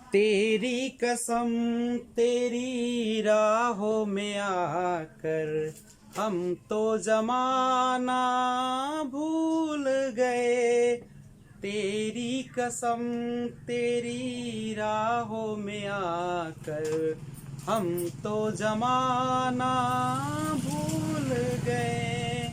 तेरी कसम तेरी राहों में आकर हम तो जमाना भूल गए। तेरी कसम तेरी राहों में आकर हम तो जमाना भूल गए।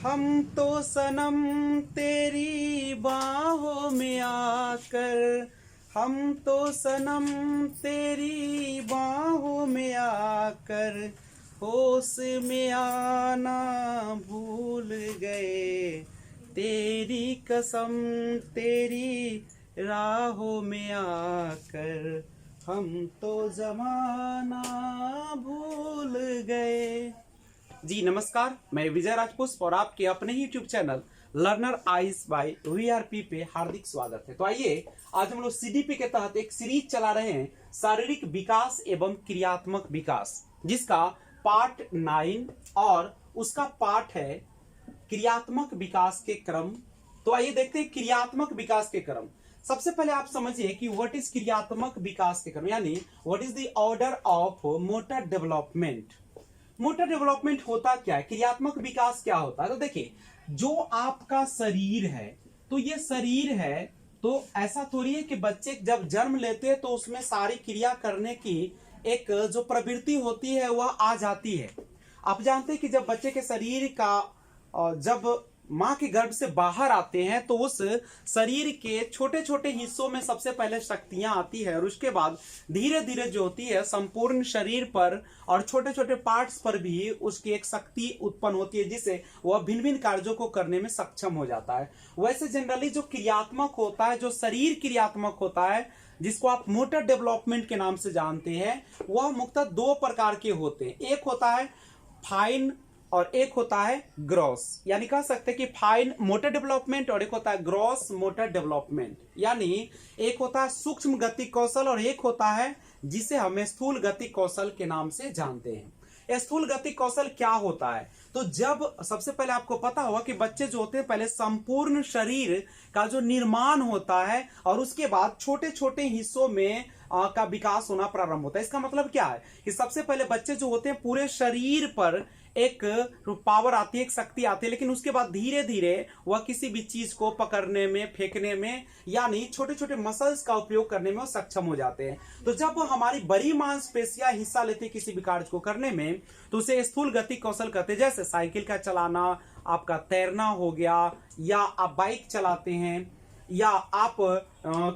हम तो सनम तेरी बाहों में आकर हम तो सनम तेरी बाहों में आकर होश में आना भूल गए। तेरी कसम तेरी राहों में आकर हम तो जमाना भूल गए। जी नमस्कार, मैं विजय राजपूत और आपके अपने ही YouTube channel learner eyes by VRP पे हार्दिक स्वागत है। तो आइए आज हम लोग सीडीपी के तहत एक सीरीज चला रहे हैं, शारीरिक विकास एवं क्रियात्मक विकास, जिसका पार्ट 9 और उसका पार्ट है क्रियात्मक विकास के क्रम। तो आइए देखते हैं क्रियात्मक विकास के क्रम। सबसे पहले आप समझिए कि व्हाट इज क्रियात्मक विकास के क्रम, यानी what is the order of motor development. Motor development होता क्या है, क्रियात्मक विकास क्या होता है। तो देखिए, जो आपका शरीर है, तो ये शरीर है, तो ऐसा थोड़ी है कि बच्चे जब जन्म लेते हैं तो उसमें सारी क्रिया करने की एक जो प्रवृत्ति होती है वह आ जाती है। आप जानते हैं कि जब बच्चे के शरीर का जब मां के गर्भ से बाहर आते हैं तो उस शरीर के छोटे छोटे हिस्सों में सबसे पहले शक्तियां आती है और उसके बाद धीरे धीरे जो होती है संपूर्ण शरीर पर और छोटे छोटे पार्ट्स पर भी उसकी एक शक्ति उत्पन्न होती है, जिससे वह भिन्न भिन्न कार्यों को करने में सक्षम हो जाता है। वैसे जनरली जो क्रियात्मक होता है, जो शरीर क्रियात्मक होता है, जिसको आप मोटर डेवलपमेंट के नाम से जानते हैं, वह मुख्यतः दो प्रकार के होते हैं। एक होता है फाइन और एक होता है ग्रॉस, यानी कह सकते हैं कि फाइन मोटर डेवलपमेंट और एक होता है ग्रॉस मोटर डेवलपमेंट। यानी एक होता है सूक्ष्म गति कौशल और एक होता है जिसे हम स्थूल गति कौशल के नाम से जानते हैं। स्थूल गति कौशल क्या होता है, तो जब सबसे पहले आपको पता होगा कि बच्चे जो होते हैं पहले संपूर्ण शरीर का जो निर्माण होता है और उसके बाद छोटे छोटे हिस्सों में का विकास होना प्रारंभ होता है। इसका मतलब क्या है कि सबसे पहले बच्चे जो होते हैं पूरे शरीर पर एक पावर आती है, एक शक्ति आती है, लेकिन उसके बाद धीरे धीरे वह किसी भी चीज को पकड़ने में, फेंकने में, यानी छोटे छोटे मसल्स का उपयोग करने में वो सक्षम हो जाते हैं। तो जब हमारी बड़ी मांसपेशियां हिस्सा लेती है किसी भी कार्य को करने में, तो उसे स्थूल गति कौशल कहते हैं। जैसे साइकिल का चलाना, आपका तैरना हो गया, या आप बाइक चलाते हैं, या आप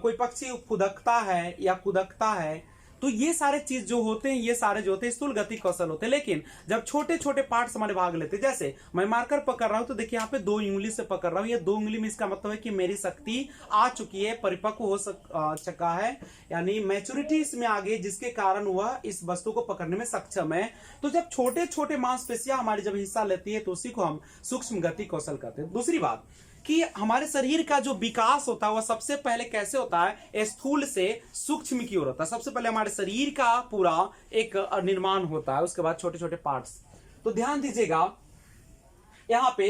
कोई पक्षी फुदकता है या कुदकता है, तो ये सारे चीज जो होते हैं, ये सारे जो होते हैं स्थूल गति कौशल होते हैं। लेकिन जब छोटे छोटे पार्ट्स हमारे भाग लेते हैं, जैसे मैं मार्कर पकड़ रहा हूं तो देखिए यहाँ पे 2 उंगली से पकड़ रहा हूं, ये 2 उंगली में इसका मतलब है कि मेरी शक्ति आ चुकी है, परिपक्व हो चुका है, यानी मैच्योरिटी इसमें आ गई, जिसके कारण वह इस वस्तु को पकड़ने में सक्षम है। तो जब छोटे छोटे मांसपेशियां हमारी जब हिस्सा लेती है तो उसी को हम सूक्ष्म गति कौशल कहते हैं। दूसरी बात कि हमारे शरीर का जो विकास होता है वह सबसे पहले कैसे होता है, स्थूल से सूक्ष्म की ओर होता है। सबसे पहले हमारे शरीर का पूरा एक निर्माण होता है, उसके बाद छोटे छोटे पार्ट्स। तो ध्यान दीजिएगा यहां पे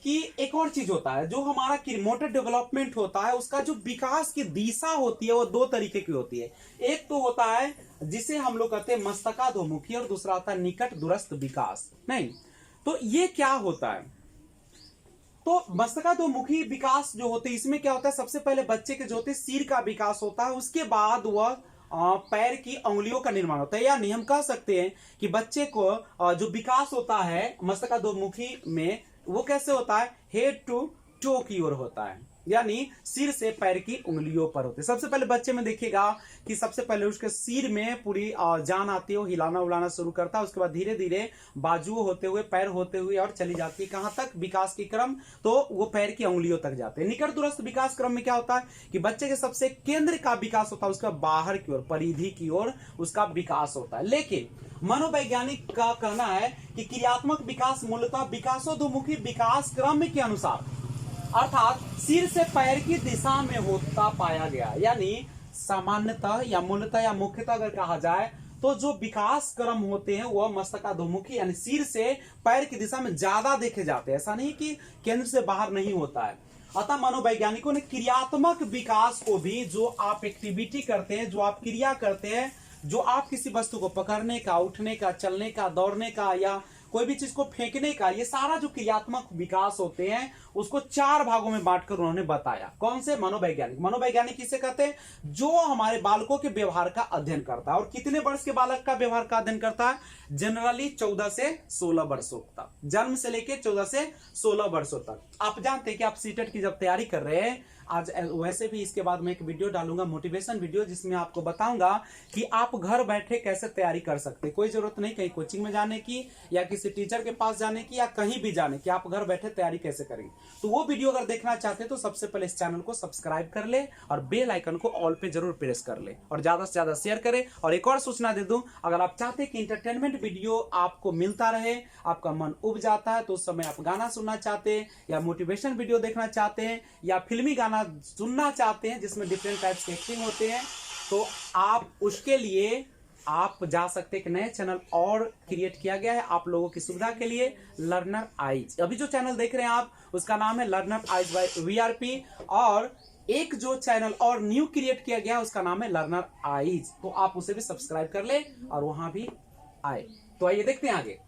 कि एक और चीज होता है, जो हमारा मोटर डेवलपमेंट होता है उसका जो विकास की दिशा होती है वो 2 तरीके की होती है। एक तो होता है जिसे हम लोग कहते हैं मस्तकाधोमुखी और दूसरा होता है निकट दूरस्थ विकास। नहीं, तो ये क्या होता है, तो मस्तकाधोमुखी विकास जो होते हैं इसमें क्या होता है, सबसे पहले बच्चे के जो होते हैं सिर का विकास होता है, उसके बाद वह पैर की अंगुलियों का निर्माण होता है। यानी हम कह सकते हैं कि बच्चे को जो विकास होता है मस्तकाधोमुखी में वो कैसे होता है, हेड टू टो की ओर होता है, यानी सिर से पैर की उंगलियों पर होते हैं। सबसे पहले बच्चे में देखिएगा कि सबसे पहले उसके सिर में पूरी जान आती है, वो हिलाना उलाना शुरू करता है, उसके बाद धीरे धीरे बाजू होते हुए, पैर होते हुए और चली जाती है कहां तक, विकास की क्रम, तो वो पैर की उंगलियों तक जाते हैं। निकट दूरस्थ विकास क्रम में क्या होता है कि बच्चे के सबसे केंद्र का विकास होता है, उसका बाहर की ओर, परिधि की ओर उसका विकास होता है। लेकिन मनोवैज्ञानिक का कहना है कि क्रियात्मक विकास मूलतः विकासोन्मुखी विकास क्रम के अनुसार, अर्थात सिर से पैर की दिशा में होता पाया गया। यानी सामान्यतः या मूलतः या मुख्यतः अगर कहा जाए तो जो विकास क्रम होते हैं वह मस्तकाधोमुखी यानी सिर से पैर की दिशा में ज्यादा देखे जाते हैं। ऐसा नहीं कि केंद्र से बाहर नहीं होता है। अतः मनोवैज्ञानिकों ने क्रियात्मक विकास को भी, जो आप एक्टिविटी करते हैं, जो आप क्रिया करते हैं, जो आप किसी वस्तु को पकड़ने का, उठने का, चलने का, दौड़ने का या कोई भी चीज को फेंकने का, ये सारा जो क्रियात्मक विकास होते हैं उसको 4 भागों में बांटकर उन्होंने बताया। कौन से? मनोवैज्ञानिक। मनोवैज्ञानिक किसे कहते हैं? जो हमारे बालकों के व्यवहार का अध्ययन करता है। और कितने वर्ष के बालक का व्यवहार का अध्ययन करता है? जनरली 14 से 16 वर्षों तक, जन्म से लेकर 14 से 16 वर्षों तक। आप जानते हैं कि आप सीटेट की जब तैयारी कर रहे हैं, आज वैसे भी इसके बाद मैं एक वीडियो डालूंगा, मोटिवेशन वीडियो, जिसमें आपको बताऊंगा कि आप घर बैठे कैसे तैयारी कर सकते हैं। कोई जरूरत नहीं कहीं कोचिंग में जाने की या किसी टीचर के पास जाने की या कहीं भी जाने की, आप घर बैठे तैयारी कैसे करेंगे। तो वो वीडियो अगर देखना चाहते हैं तो सबसे पहले इस चैनल को सब्सक्राइब कर ले और बेल आइकन को ऑल पे जरूर प्रेस कर ले और ज्यादा से ज्यादा शेयर करें। और एक और सूचना दे दूं, अगर आप चाहते हैं कि इंटरटेनमेंट वीडियो आपको मिलता रहे, आपका मन उब जाता है, तो उस समय आप गाना सुनना चाहते हैं या मोटिवेशन वीडियो देखना चाहते हैं या फिल्मी गाना सुनना चाहते हैं जिसमें डिफरेंट टाइप्स के एक्टिंग होते हैं, तो आप उसके लिए आप जा सकते हैं। एक नए चैनल और क्रिएट किया गया है आप लोगों की सुविधा के लिए, लर्नर आइज। अभी जो चैनल देख रहे हैं आप, उसका नाम है लर्नर आइज बाय वीआरपी। और एक जो चैनल और न्यू क्रिएट किया गया है उसका नाम है लर्नर आइज, तो आप उसे भी सब्सक्राइब कर ले और वहां भी आए। तो आइए देखते हैं आगे।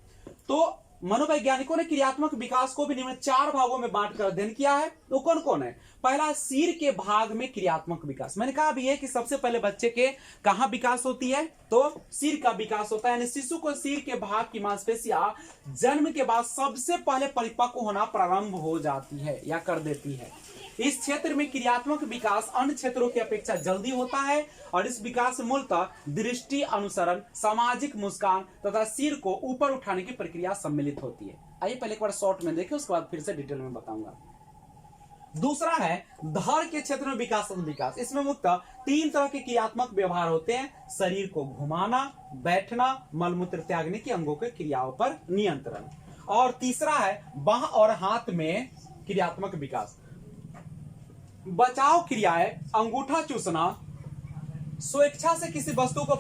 तो मनोवैज्ञानिकों ने क्रियात्मक विकास को भी निम्न 4 भागों में बांटकर अध्ययन किया है। तो कौन कौन है? पहला, सिर के भाग में क्रियात्मक विकास। मैंने कहा भी है कि सबसे पहले बच्चे के कहां विकास होती है? तो सिर का विकास होता है, यानी शिशु को सिर के भाग की मांसपेशियां जन्म के बाद सबसे पहले परिपक्व होना प्रारंभ हो जाती है या कर देती है। इस क्षेत्र में क्रियात्मक विकास अन्य क्षेत्रों की अपेक्षा जल्दी होता है और इस विकास में मूलतः दृष्टि, अनुसरण, सामाजिक मुस्कान तथा सिर को ऊपर उठाने की प्रक्रिया सम्मिलित होती है। आइए पहले एक बार शॉर्ट में देखें, उसके बाद फिर से डिटेल में बताऊंगा। दूसरा है धड़ के क्षेत्र में विकास। इसमें मुख्यतः 3 तरह के क्रियात्मक व्यवहार होते हैं: शरीर को घुमाना, बैठना, मलमूत्र त्यागने की अंगों के क्रियाओं पर नियंत्रण। और तीसरा है बाह और हाथ में क्रियात्मक विकास। बचाव क्रियाएं: अंगूठा चूसना, स्वेच्छा से किसी वस्तु को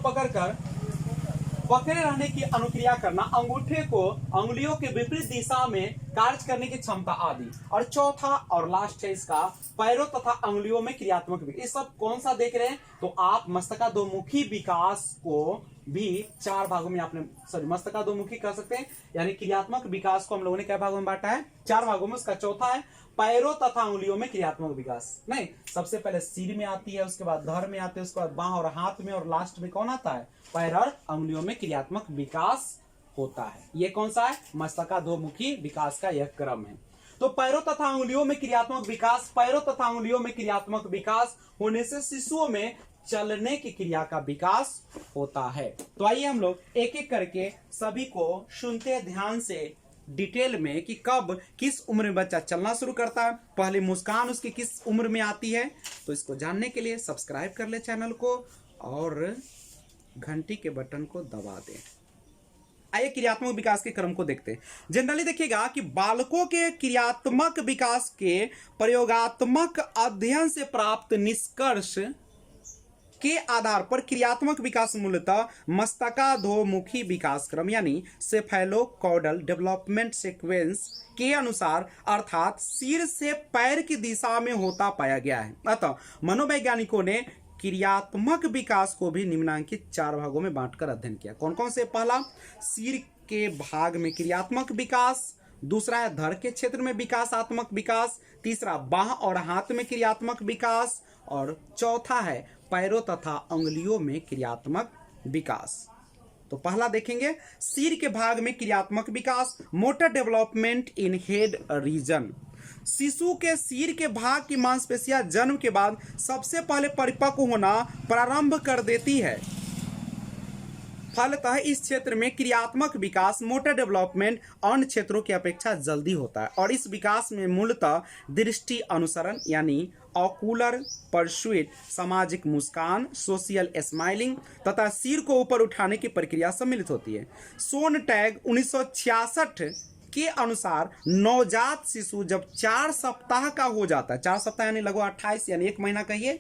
पकड़े रहने की अनुक्रिया करना, अंगूठे को अंगुलियों के विपरीत दिशा में कार्य करने की क्षमता आदि। और चौथा और लास्ट है इसका, पैरों तथा अंगुलियों में क्रियात्मक विकास। ये सब कौन सा देख रहे हैं? तो आप मस्तकाधोमुखी विकास को भी 4 भागों में आपने मस्तकाधोमुखी कह सकते हैं, यानी क्रियात्मक विकास को हम लोगों ने क्या भागों में बांटा है? 4 भागों में। उसका चौथा है पैरों तथा अंगुलियों में क्रियात्मक विकास। नहीं, सबसे पहले सिर में आती है, उसके बाद धड़ में आती है, उसके बाद बाह और हाथ में, और लास्ट में कौन आता है? पैर और अंगुलियों में क्रियात्मक विकास होता है। ये कौन सा है? मस्तकाधोमुखी विकास का यह क्रम है। तो पैरों तथा अंगुलियों में क्रियात्मक विकास, पैरों तथा अंगुलियों में क्रियात्मक विकास होने से शिशुओं में चलने की क्रिया का विकास होता है। तो आइए हम लोग एक एक करके सभी को सुनते हैं ध्यान से डिटेल में कि कब किस उम्र में बच्चा चलना शुरू करता है, पहली मुस्कान उसकी किस उम्र में आती है। तो इसको जानने के लिए सब्सक्राइब कर ले चैनल को और घंटी के बटन को दबा दें। आइए क्रियात्मक विकास के क्रम को देखते हैं। जनरली देखिएगा कि बालकों के क्रियात्मक विकास के प्रयोगात्मक अध्ययन से प्राप्त निष्कर्ष के आधार पर क्रियात्मक विकास मूलतः मस्तकाधोमुखी विकास क्रम यानी सेफेलोकॉर्डल डेवलपमेंट सीक्वेंस के अनुसार अर्थात सिर से पैर की दिशा में होता पाया गया है। अतः मनोवैज्ञानिकों ने क्रियात्मक विकास को भी निम्नांकित 4 भागों में बांटकर अध्ययन किया। कौन कौन से? पहला, सिर के भाग में क्रियात्मक विकास। दूसरा है धड़ के क्षेत्र में विकासात्मक विकास। तीसरा बाह और हाथ में क्रियात्मक विकास। और चौथा है पैरों तथा अंगुलियों में क्रियात्मक विकास। तो पहला देखेंगे, सिर के भाग में क्रियात्मक विकास, motor development in head region. शिशु के सिर के भाग की मांसपेशियां जन्म के बाद सबसे पहले परिपक्व होना प्रारंभ कर देती है। फलतः इस क्षेत्र में क्रियात्मक विकास, मोटर डेवलपमेंट अन्य क्षेत्रों की अपेक्षा जल्दी होता है और इस विकास में मूलतः दृष्टि अनुसरण यानी ऑकुलर परस्यूट, सामाजिक मुस्कान, सोशल स्माइलिंग तथा सिर को ऊपर उठाने की प्रक्रिया सम्मिलित होती है। सोनटैग 1966 के अनुसार नवजात शिशु जब 4 सप्ताह का हो जाता है, 4 सप्ताह यानी लगभग 28 यानी 1 महीना कहिए,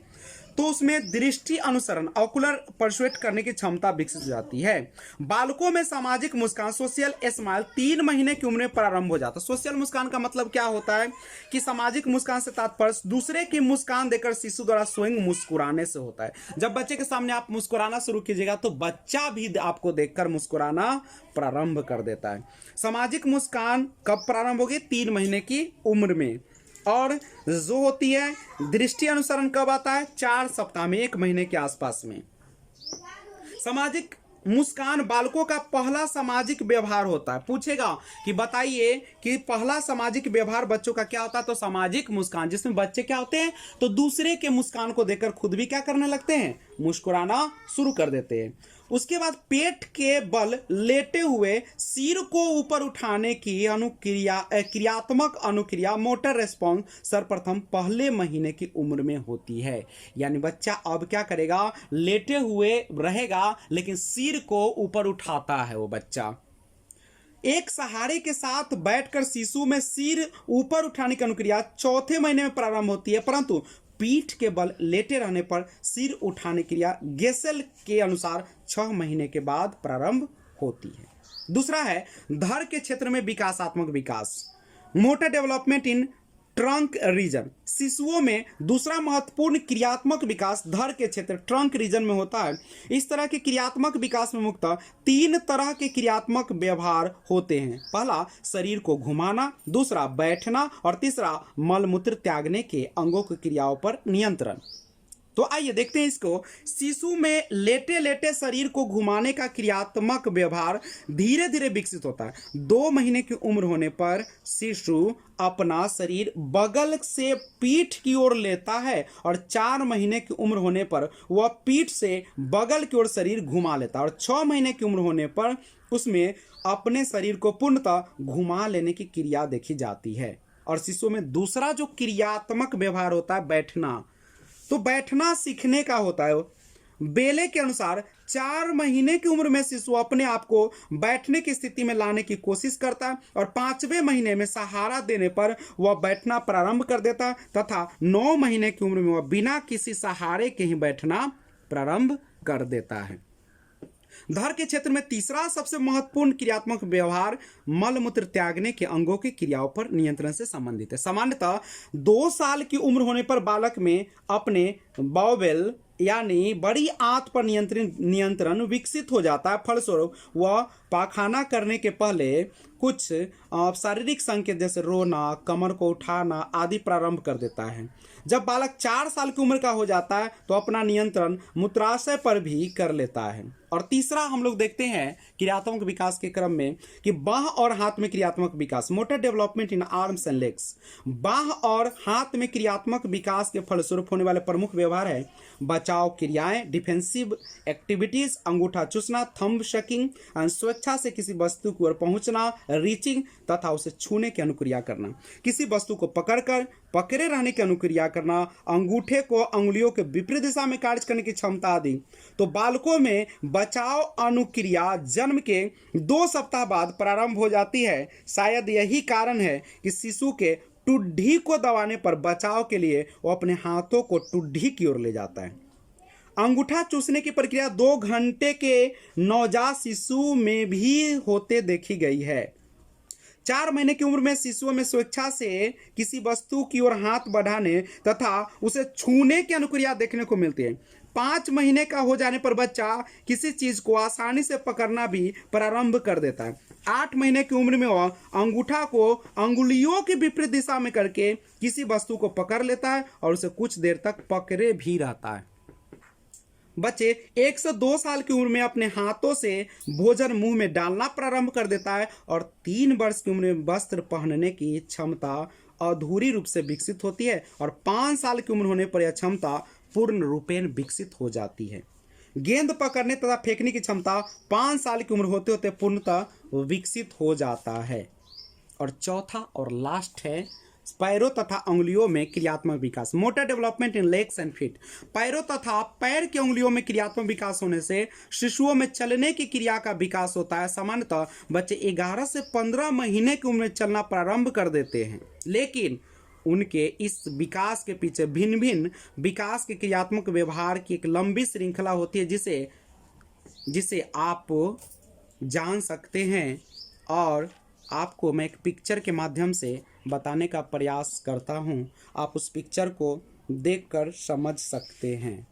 तो उसमें दृष्टि अनुसरण ऑकुलर परसुएट करने की क्षमता विकसित हो जाती है। बालकों में सामाजिक मुस्कान सोशल स्माइल 3 महीने की उम्र में प्रारंभ हो जाता है। सोशल मुस्कान का मतलब क्या होता है कि सामाजिक मुस्कान से तात्पर्य दूसरे की मुस्कान देकर शिशु द्वारा स्वयं मुस्कुराने से होता है। जब बच्चे के सामने आप मुस्कुराना शुरू कीजिएगा तो बच्चा भी आपको देखकर मुस्कुराना प्रारंभ कर देता है। सामाजिक मुस्कान कब प्रारंभ होगी? 3 महीने की उम्र में। और जो होती है दृष्टि अनुसरण कब आता है? 4 सप्ताह में, 1 महीने के आसपास में। सामाजिक मुस्कान बालकों का पहला सामाजिक व्यवहार होता है। पूछेगा कि बताइए कि पहला सामाजिक व्यवहार बच्चों का क्या होता है, तो सामाजिक मुस्कान, जिसमें बच्चे क्या होते हैं तो दूसरे के मुस्कान को देखकर खुद भी क्या करने लगते हैं, मुस्कुराना शुरू कर देते हैं। उसके बाद पेट के बल लेटे हुए सिर को ऊपर उठाने की क्रियात्मक अनुक्रिया मोटर रेस्पॉन्स सर्वप्रथम पहले महीने की उम्र में होती है। यानी बच्चा अब क्या करेगा, लेटे हुए रहेगा लेकिन सिर को ऊपर उठाता है वो बच्चा। एक सहारे के साथ बैठकर शिशु में सिर ऊपर उठाने की अनुक्रिया 4थे महीने में प्रारंभ होती है, परंतु पीठ के बल लेटे रहने पर सिर उठाने की क्रिया गेसेल के अनुसार 6 महीने के बाद प्रारंभ होती है। दूसरा है धड़ के क्षेत्र में विकासात्मक विकास, motor development in trunk region. शिशुओं में दूसरा महत्वपूर्ण क्रियात्मक विकास धड़ के क्षेत्र ट्रंक रीजन में होता है। इस तरह के क्रियात्मक विकास में मुख्यतः 3 तरह के क्रियात्मक व्यवहार होते हैं। पहला शरीर को घुमाना, दूसरा बैठना और तीसरा मलमूत्र त्यागने के अंगों की क्रियाओं पर नियंत्रण। तो आइए देखते हैं इसको। शिशु में लेटे लेटे शरीर को घुमाने का क्रियात्मक व्यवहार धीरे धीरे विकसित होता है। 2 महीने की उम्र होने पर शिशु अपना शरीर बगल से पीठ की ओर लेता है और 4 महीने की उम्र होने पर वह पीठ से बगल की ओर शरीर घुमा लेता है और 6 महीने की उम्र होने पर उसमें अपने शरीर को पूर्णतः घुमा लेने की क्रिया देखी जाती है। और शिशु में दूसरा जो क्रियात्मक व्यवहार होता है बैठना, तो बैठना सीखने का होता है। बेले के अनुसार 4 महीने की उम्र में शिशु अपने आप को बैठने की स्थिति में लाने की कोशिश करता है और 5वें महीने में सहारा देने पर वह बैठना प्रारंभ कर देता है तथा 9 महीने की उम्र में वह बिना किसी सहारे के ही बैठना प्रारंभ कर देता है। धड़ के क्षेत्र में तीसरा सबसे महत्वपूर्ण क्रियात्मक व्यवहार मलमूत्र त्यागने के अंगों की क्रियाओं पर नियंत्रण से संबंधित है। सामान्यतः 2 साल की उम्र होने पर बालक में अपने बाउवेल यानी बड़ी आंत पर नियंत्रण विकसित हो जाता है। फलस्वरूप वह पाखाना करने के पहले कुछ शारीरिक संकेत जैसे रोना, कमर को उठाना आदि प्रारंभ कर देता है। जब बालक 4 साल की उम्र का हो जाता है तो अपना नियंत्रण मूत्राशय पर भी कर लेता है। और तीसरा हम लोग देखते हैं क्रियात्मक विकास के क्रम में कि बाह और हाथ में क्रियात्मक विकास, motor development in arms and legs. बाह और हाथ में क्रियात्मक विकास के फलस्वरूप होने वाले प्रमुख व्यवहार है बचाव क्रियाएं, डिफेंसिव एक्टिविटीज, अंगूठा चूसना, थंब शकिंग, स्वेच्छा से किसी वस्तु की ओर पहुंचना, रीचिंग तथा उसे छूने की अनुक्रिया करना, किसी वस्तु को पकड़कर पकड़े रहने की अनुक्रिया करना, अंगूठे को अंगुलियों के विपरीत दिशा में कार्य करने की क्षमता आदि। तो बालकों में बचाव अनुक्रिया जन्म के 2 सप्ताह बाद प्रारंभ हो जाती है। शायद यही कारण है कि शिशु के टुड्डी को दबाने पर बचाव के लिए वो अपने हाथों को टुड्डी की ओर ले जाता है। अंगूठा चूसने की प्रक्रिया 2 घंटे के नवजात शिशु में भी होते देखी गई है। 4 महीने की उम्र में शिशुओं में स्वेच्छा से किसी वस्तु की ओर हाथ बढ़ाने तथा उसे छूने की अनुक्रिया देखने को मिलती है। 5 महीने का हो जाने पर बच्चा किसी चीज को आसानी से पकड़ना भी प्रारंभ कर देता है। 8 महीने की उम्र में वह अंगूठा को अंगुलियों के विपरीत दिशा में करके किसी वस्तु को पकड़ लेता है और उसे कुछ देर तक पकड़े भी रहता है। बच्चे 1 से 2 साल की उम्र में अपने हाथों से भोजन मुंह में डालना प्रारंभ कर देता है और 3 वर्ष की उम्र में वस्त्र पहनने की क्षमता अधूरी रूप से विकसित होती है और 5 साल की उम्र होने पर यह क्षमता पूर्ण रूपेण विकसित हो जाती है। गेंद पकड़ने तथा फेंकने की क्षमता 5 साल की उम्र होते होते पूर्णतः विकसित हो जाता है। और चौथा और लास्ट है पैरों तथा अंगुलियों में क्रियात्मक विकास, motor development in legs and feet. पैरों तथा पैर की अंगुलियों में क्रियात्मक विकास होने से शिशुओं में चलने की क्रिया का विकास होता है। सामान्यतः बच्चे 11 से 15 महीने की उम्र में चलना प्रारंभ कर देते हैं, लेकिन उनके इस विकास के पीछे भिन्न भिन्न विकास के क्रियात्मक व्यवहार की एक लंबी श्रृंखला होती है जिसे आप जान सकते हैं, और आपको मैं एक पिक्चर के माध्यम से बताने का प्रयास करता हूं। आप उस पिक्चर को देखकर समझ सकते हैं।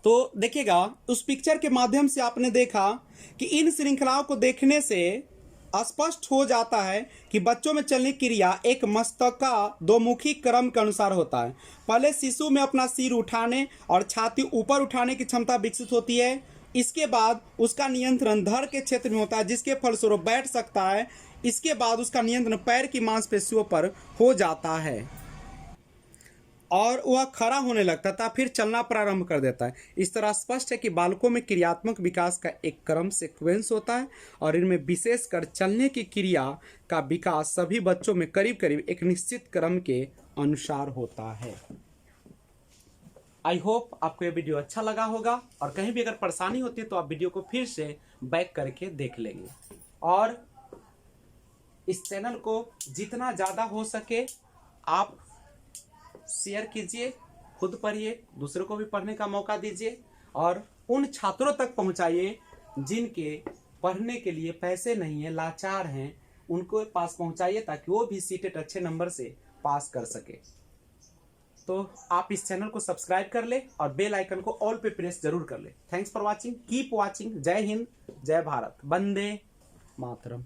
तो देखिएगा, उस पिक्चर के माध्यम से आपने देखा कि इन श्रृंखलाओं को देखने से स्पष्ट हो जाता है कि बच्चों में चलने की क्रिया एक मस्तका दोमुखी क्रम के अनुसार होता है। पहले शिशु में अपना सिर उठाने और छाती ऊपर उठाने की क्षमता विकसित होती है। इसके बाद उसका नियंत्रण धड़ के क्षेत्र में होता है, जिसके फलस्वरूप बैठ सकता है। इसके बाद उसका नियंत्रण पैर की मांसपेशियों पर हो जाता है और वह खड़ा होने लगता था, फिर चलना प्रारंभ कर देता है। इस तरह स्पष्ट है कि बालकों में क्रियात्मक विकास का एक क्रम सीक्वेंस होता है और इनमें विशेषकर चलने की क्रिया का विकास सभी बच्चों में करीब करीब एक निश्चित क्रम के अनुसार होता है। आई होप आपको ये वीडियो अच्छा लगा होगा, और कहीं भी अगर परेशानी होती है तो आप वीडियो को फिर से बैक करके देख लेंगे। और इस चैनल को जितना ज़्यादा हो सके आप शेयर कीजिए, खुद पढ़िए, दूसरों को भी पढ़ने का मौका दीजिए, और उन छात्रों तक पहुंचाइए जिनके पढ़ने के लिए पैसे नहीं है, लाचार हैं, उनको पास पहुंचाइए ताकि वो भी सीटेट अच्छे नंबर से पास कर सके। तो आप इस चैनल को सब्सक्राइब कर ले और बेल आइकन को ऑल पे प्रेस जरूर कर ले। Thanks for watching, keep watching. जय हिंद, जय भारत, वंदे मातरम।